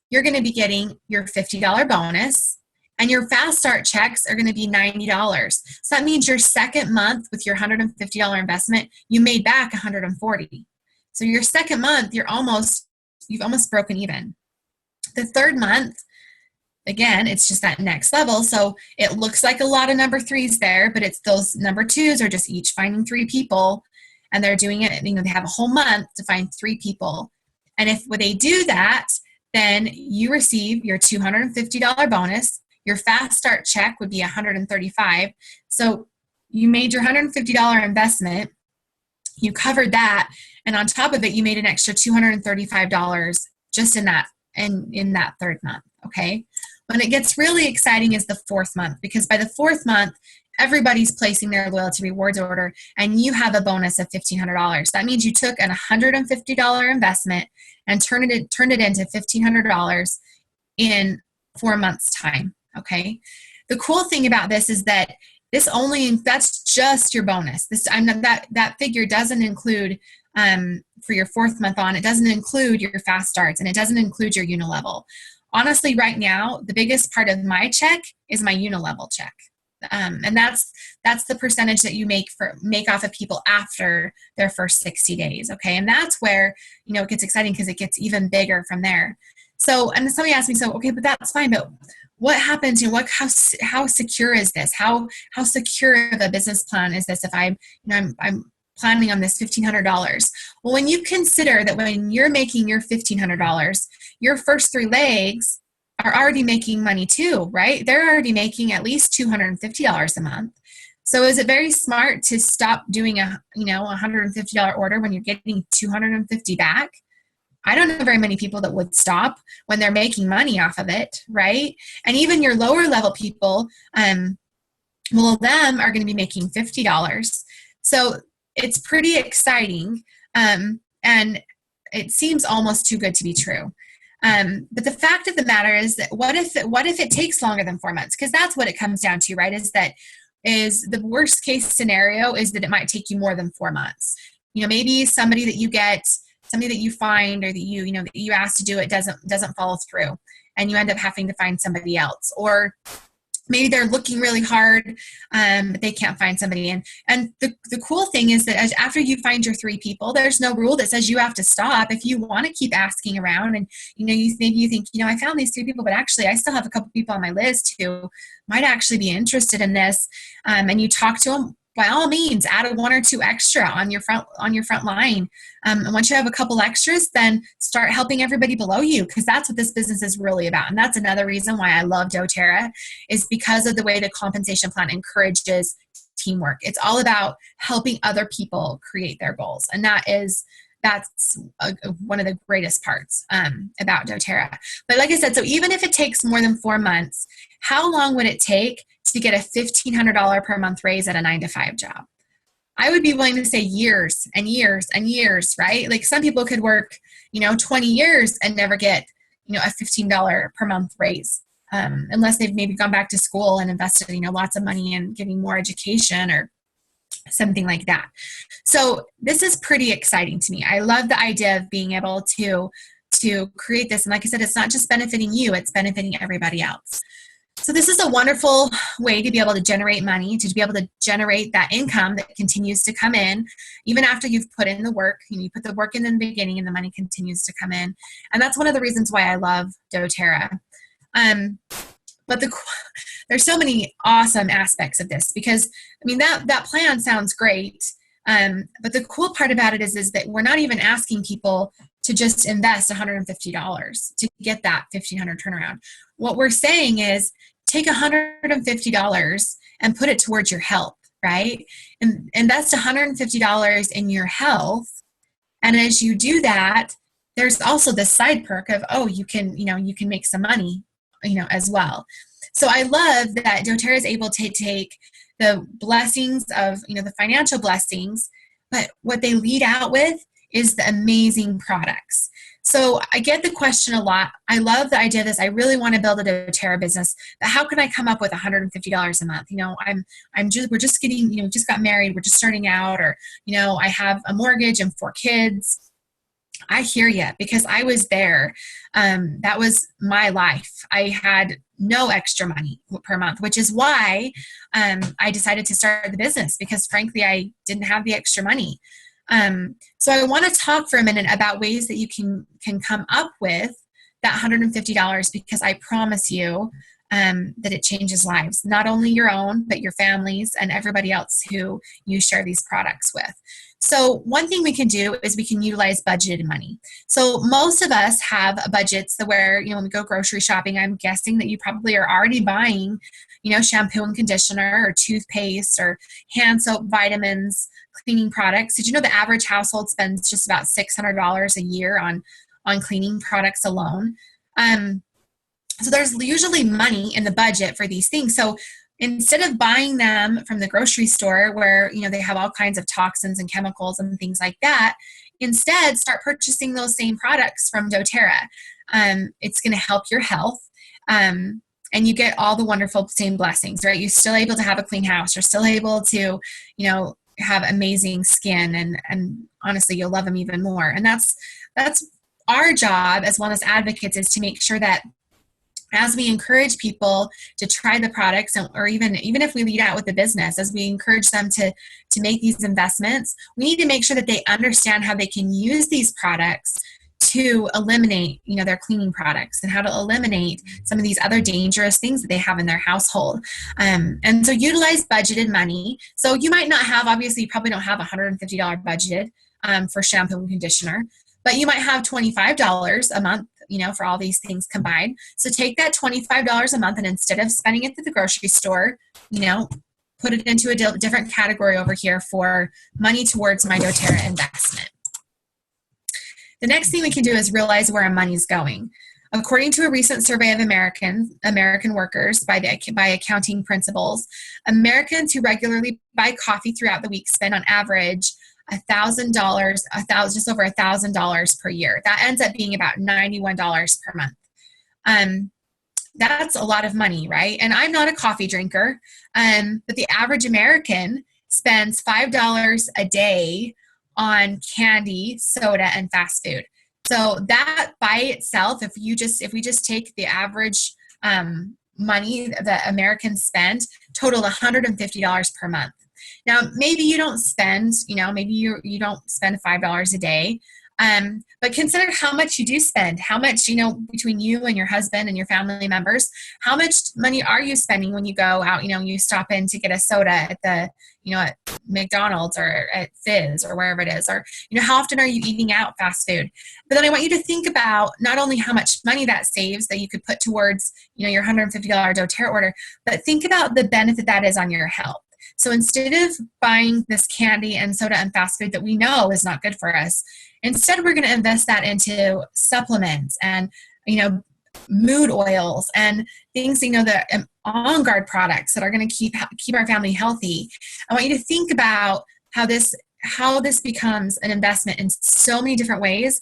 you're going to be getting your $50 bonus, and your fast start checks are going to be $90. So that means your second month with your $150 investment, you made back $140. So your second month, you've almost broken even. The third month, again, it's just that next level. So it looks like a lot of number 3s there, but it's those number 2s are just each finding 3 people, and they're doing it, they have a whole month to find 3 people. And if they do that, then you receive your $250 bonus. Your fast start check would be $135. So you made your $150 investment, you covered that, and on top of it, you made an extra $235 just in that third month, okay? When it gets really exciting is the 4th month, because by the 4th month, everybody's placing their loyalty rewards order, and you have a bonus of $1,500. That means you took an $150 investment and turned it into $1,500 in 4 months' time, okay? The cool thing about this is that that's just your bonus. That figure doesn't include, for your 4th month on, it doesn't include your fast starts, and it doesn't include your unilevel. Honestly, right now, the biggest part of my check is my unilevel check. And that's the percentage that you make off of people after their first 60 days. Okay. And that's where, it gets exciting because it gets even bigger from there. So, and somebody asked me, so, okay, but that's fine. But what happens, how secure is this? How secure of a business plan is this if I'm planning on this $1,500? Well, when you consider that when you're making your $1,500, your first 3 legs are already making money too, right? They're already making at least $250 a month. So is it very smart to stop doing a $150 order when you're getting $250 back? I don't know very many people that would stop when they're making money off of it, right? And even your lower level people, well, them are going to be making $50. So it's pretty exciting, and it seems almost too good to be true. But the fact of the matter is that what if it takes longer than 4 months? Because that's what it comes down to, right? Is the worst case scenario is that it might take you more than 4 months. Maybe somebody that you find, or that you ask to do it doesn't follow through, and you end up having to find somebody else. Or maybe they're looking really hard, but they can't find somebody. And the cool thing is that after you find your 3 people, there's no rule that says you have to stop. If you want to keep asking around, and maybe you think, I found these 3 people, but actually I still have a couple people on my list who might actually be interested in this, and you talk to them, by all means, add 1 or 2 extra on your front line. And once you have a couple extras, then start helping everybody below you, because that's what this business is really about. And that's another reason why I love doTERRA, is because of the way the compensation plan encourages teamwork. It's all about helping other people create their goals. And that's one of the greatest parts about doTERRA. But like I said, so even if it takes more than 4 months, how long would it take to get a $1,500 per month raise at a 9-to-5 job? I would be willing to say years and years and years, right? Like some people could work, 20 years and never get, a $15 per month raise, unless they've maybe gone back to school and invested, lots of money in getting more education or something like that. So this is pretty exciting to me. I love the idea of being able to create this. And like I said, it's not just benefiting you, it's benefiting everybody else. So this is a wonderful way to be able to generate money, to be able to generate that income that continues to come in, even after you've put in the work. You put the work in the beginning and the money continues to come in. And that's one of the reasons why I love doTERRA. But there's so many awesome aspects of this, because that plan sounds great. But the cool part about it is that we're not even asking people to just invest $150 to get that $1,500 turnaround. What we're saying is take $150 and put it towards your health, right? And invest $150 in your health. And as you do that, there's also the side perk of, you can make some money, as well. So I love that doTERRA is able to take the blessings of, the financial blessings, but what they lead out with is the amazing products. So I get the question a lot. I love the idea of this. I really want to build a doTERRA business, but how can I come up with $150 a month? We're just getting, just got married. We're just starting out, or, I have a mortgage and 4 kids. I hear you, because I was there. That was my life. I had no extra money per month, which is why I decided to start the business, because frankly, I didn't have the extra money. So I want to talk for a minute about ways that you can come up with that $150, because I promise you that it changes lives, not only your own, but your families and everybody else who you share these products with. So one thing we can do is we can utilize budgeted money. So most of us have budgets where, when we go grocery shopping, I'm guessing that you probably are already buying, shampoo and conditioner, or toothpaste, or hand soap, vitamins, cleaning products. Did you know the average household spends just about $600 a year on cleaning products alone? So there's usually money in the budget for these things. So instead of buying them from the grocery store where, they have all kinds of toxins and chemicals and things like that, instead start purchasing those same products from doTERRA. It's going to help your health. And you get all the wonderful same blessings, right? You're still able to have a clean house. You're still able to, have amazing skin, and honestly, you'll love them even more. And that's our job as wellness advocates, is to make sure that as we encourage people to try the products, or even if we lead out with the business, as we encourage them to make these investments, we need to make sure that they understand how they can use these products to eliminate, their cleaning products, and how to eliminate some of these other dangerous things that they have in their household. And so utilize budgeted money. So you might not have, obviously you probably don't have $150 budgeted for shampoo and conditioner, but you might have $25 a month, for all these things combined. So take that $25 a month, and instead of spending it at the grocery store, put it into a different category over here for money towards my doTERRA investment. The next thing we can do is realize where our money's going. According to a recent survey of American workers by Accounting Principles, Americans who regularly buy coffee throughout the week spend on average $1,000, just over $1,000 per year. That ends up being about $91 per month. That's a lot of money, right? And I'm not a coffee drinker, but the average American spends $5 a day on candy, soda, and fast food. So that by itself, if we just take the average money that Americans spend, totaled $150 per month. Now, maybe you don't spend, maybe you don't spend $5 a day, but consider how much you do spend, how much, between you and your husband and your family members, how much money are you spending when you go out, you stop in to get a soda at the, at McDonald's or at Fizz or wherever it is, or, how often are you eating out fast food? But then I want you to think about not only how much money that saves that you could put towards, your $150 doTERRA order, but think about the benefit that is on your health. So instead of buying this candy and soda and fast food that we know is not good for us, instead we're going to invest that into supplements and, mood oils and things, the On Guard products that are going to keep our family healthy. I want you to think about how this becomes an investment in so many different ways,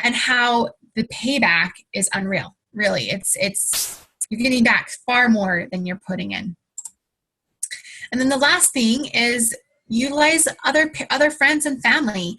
and how the payback is unreal. Really, it's you're getting back far more than you're putting in. And then the last thing is utilize other friends and family.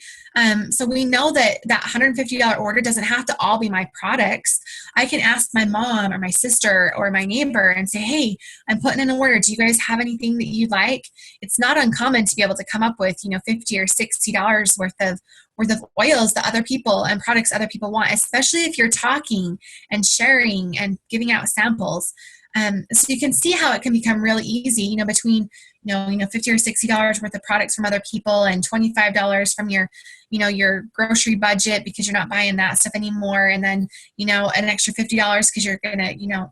So we know that $150 order doesn't have to all be my products. I can ask my mom or my sister or my neighbor and say, hey, I'm putting in an order. Do you guys have anything that you'd like? It's not uncommon to be able to come up with, $50 or $60 worth of oils that other people and products other people want, especially if you're talking and sharing and giving out samples. So you can see how it can become really easy, between, $50 or $60 worth of products from other people and $25 from your grocery budget because you're not buying that stuff anymore. And then, an extra $50 because you're going to,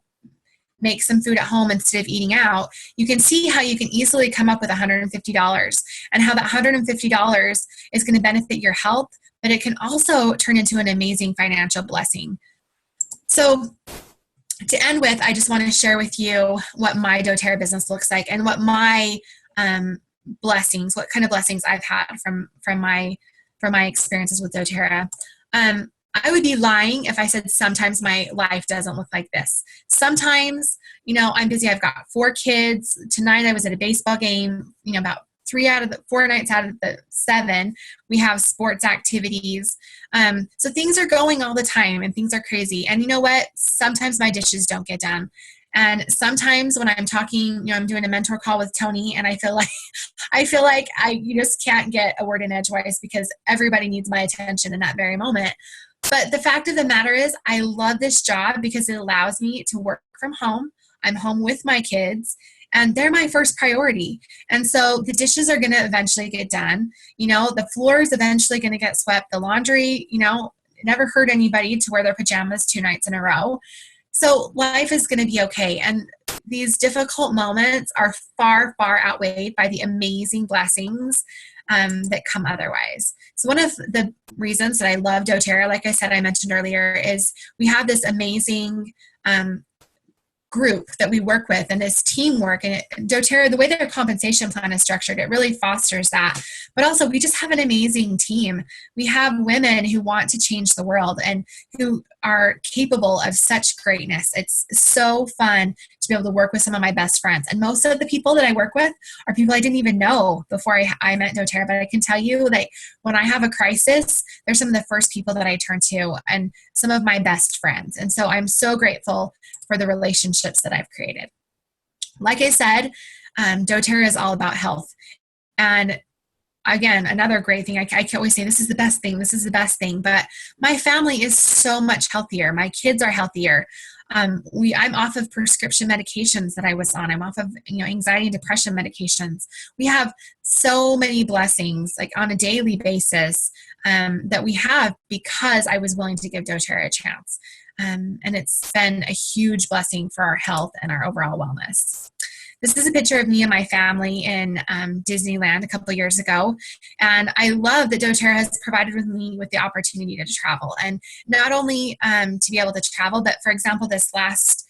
make some food at home instead of eating out. You can see how you can easily come up with $150 and how that $150 is going to benefit your health, but it can also turn into an amazing financial blessing. So, to end with, I just want to share with you what my doTERRA business looks like and what my blessings, what kind of blessings I've had from my experiences with doTERRA. I would be lying if I said sometimes my life doesn't look like this. Sometimes, I'm busy. I've got 4 kids. Tonight I was at a baseball game, about 4 nights out of the 7, we have sports activities. So things are going all the time and things are crazy. And you know what? Sometimes my dishes don't get done. And sometimes when I'm talking, I'm doing a mentor call with Tony, and I feel like you just can't get a word in edgewise because everybody needs my attention in that very moment. But the fact of the matter is, I love this job because it allows me to work from home. I'm home with my kids, and they're my first priority. And so the dishes are going to eventually get done. The floor is eventually going to get swept. The laundry, never hurt anybody to wear their pajamas 2 nights in a row. So life is going to be okay. And these difficult moments are far, far outweighed by the amazing blessings that come otherwise. So one of the reasons that I love doTERRA, like I said, I mentioned earlier, is we have this amazing group that we work with and this teamwork, and doTERRA, the way their compensation plan is structured, it really fosters that. But also we just have an amazing team. We have women who want to change the world and who are capable of such greatness. It's so fun to be able to work with some of my best friends. And most of the people that I work with are people I didn't even know before I met doTERRA. But I can tell you that when I have a crisis, they're some of the first people that I turn to and some of my best friends. And so I'm so grateful for the relationships that I've created. Like I said, doTERRA is all about health. And again, another great thing, I can always say, this is the best thing, this is the best thing, but my family is so much healthier. My kids are healthier. I'm off of prescription medications that I was on. I'm off of, anxiety and depression medications. We have so many blessings, like on a daily basis, that we have because I was willing to give doTERRA a chance. And it's been a huge blessing for our health and our overall wellness. This is a picture of me and my family in Disneyland a couple of years ago. And I love that doTERRA has provided me with the opportunity to travel. And not only to be able to travel, but for example, this last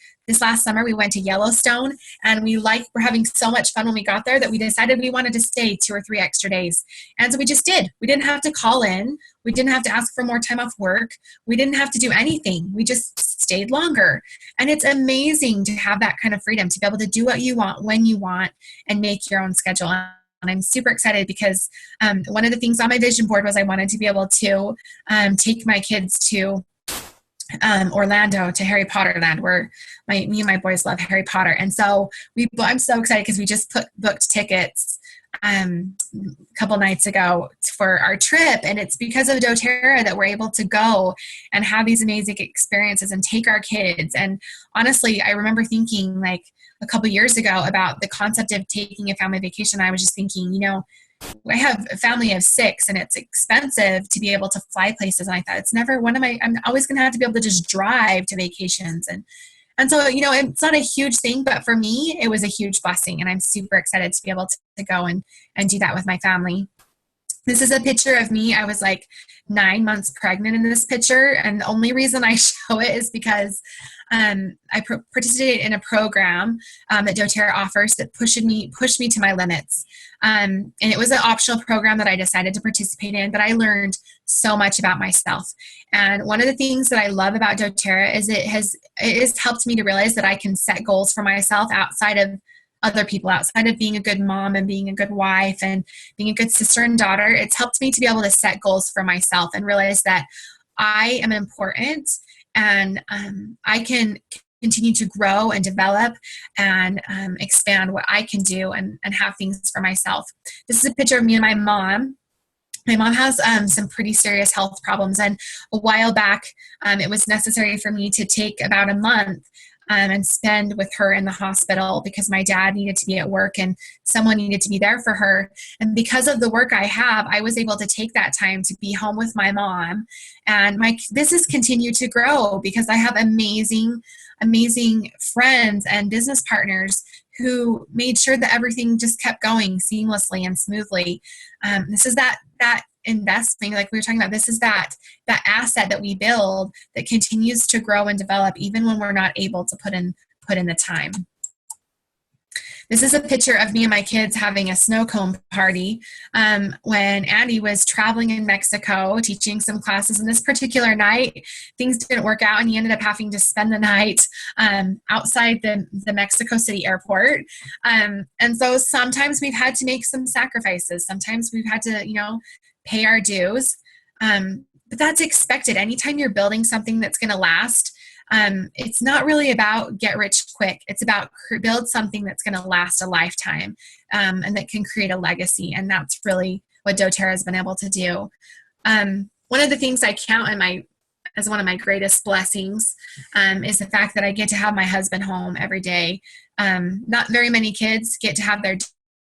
summer we went to Yellowstone, and we're having so much fun when we got there that we decided we wanted to stay 2 or 3 extra days. And so we just did. We didn't have to call in. We didn't have to ask for more time off work. We didn't have to do anything. We just stayed longer. And it's amazing to have that kind of freedom, to be able to do what you want, when you want, and make your own schedule. And I'm super excited because one of the things on my vision board was I wanted to be able to take my kids to Orlando, to Harry Potter Land, where me and my boys love Harry Potter. And so I'm so excited because we just booked tickets a couple nights ago for our trip, and it's because of doTERRA that we're able to go and have these amazing experiences and take our kids. And honestly, I remember thinking like a couple years ago about the concept of taking a family vacation. I was just thinking, I have a family of 6 and it's expensive to be able to fly places. And I thought I'm always going to have to be able to just drive to vacations. And so, it's not a huge thing, but for me, it was a huge blessing. And I'm super excited to be able to go and do that with my family. This is a picture of me. I was like 9 months pregnant in this picture. And the only reason I show it is because I participated in a program that doTERRA offers that pushed me to my limits. And it was an optional program that I decided to participate in, but I learned so much about myself. And one of the things that I love about doTERRA is it has helped me to realize that I can set goals for myself outside of other people, outside of being a good mom and being a good wife and being a good sister and daughter. It's helped me to be able to set goals for myself and realize that I am important and I can continue to grow and develop and expand what I can do and have things for myself. This is a picture of me and my mom. My mom has some pretty serious health problems, and a while back it was necessary for me to take about a month and spend with her in the hospital because my dad needed to be at work and someone needed to be there for her. And because of the work I have, I was able to take that time to be home with my mom. And my business continued to grow because I have amazing friends and business partners who made sure that everything just kept going seamlessly and smoothly. This is that investment, like we were talking about. This is that asset that we build that continues to grow and develop even when we're not able to put in the time. This is a picture of me and my kids having a snow cone party when Andy was traveling in Mexico teaching some classes. And this particular night, things didn't work out, and he ended up having to spend the night outside the Mexico City airport. And so sometimes we've had to make some sacrifices. Sometimes we've had to, pay our dues. But that's expected. Anytime you're building something that's going to last, it's not really about get rich quick. It's about build something that's going to last a lifetime and that can create a legacy. And that's really what doTERRA has been able to do. One of the things I count as one of my greatest blessings is the fact that I get to have my husband home every day. Not very many kids get to have their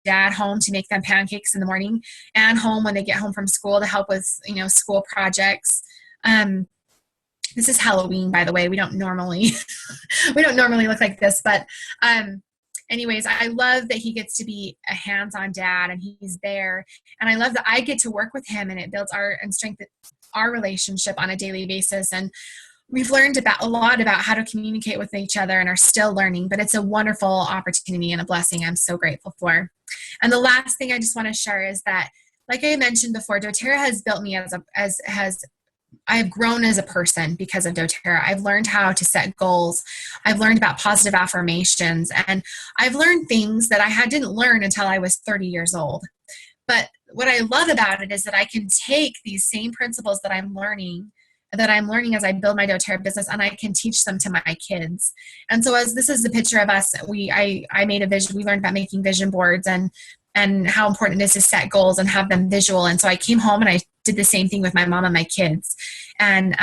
dad home to make them pancakes in the morning and home when they get home from school to help with, school projects. This is Halloween, by the way. We don't normally look like this, but anyways, I love that he gets to be a hands-on dad and he's there. And I love that I get to work with him and it builds and strengthens our relationship on a daily basis. And we've learned a lot about how to communicate with each other and are still learning, but it's a wonderful opportunity and a blessing I'm so grateful for. And the last thing I just want to share is that, like I mentioned before, doTERRA has built me has I've grown as a person because of doTERRA. I've learned how to set goals. I've learned about positive affirmations, and I've learned things that didn't learn until I was 30 years old. But what I love about it is that I can take these same principles that I'm learning as I build my doTERRA business, and I can teach them to my kids. And so as this is the picture of us, I made a vision. We learned about making vision boards and how important it is to set goals and have them visual. And so I came home and I did the same thing with my mom and my kids. And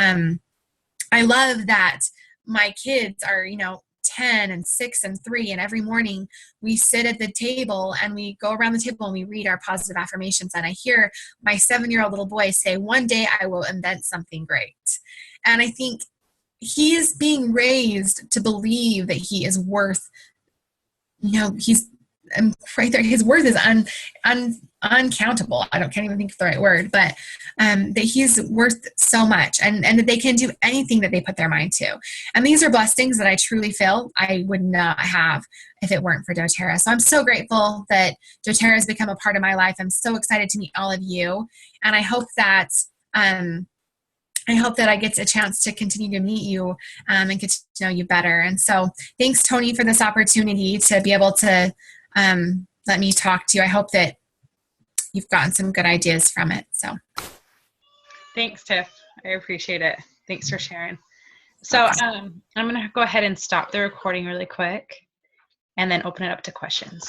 I love that my kids are, 10 and 6 and 3, and every morning we sit at the table and we go around the table and we read our positive affirmations. And I hear my 7-year-old little boy say, "One day I will invent something great." And I think he is being raised to believe that he is worth, he's right there. His worth is uncountable. Can't even think of the right word, but that he's worth so much, and that they can do anything that they put their mind to. And these are blessings that I truly feel I would not have if it weren't for doTERRA. So I'm so grateful that doTERRA has become a part of my life. I'm so excited to meet all of you, and I hope that I get a chance to continue to meet you and get to know you better. And so thanks, Tony, for this opportunity to be able to let me talk to you. I hope that you've gotten some good ideas from it. So thanks, Tiff. I appreciate it. Thanks for sharing. So I'm going to go ahead and stop the recording really quick and then open it up to questions.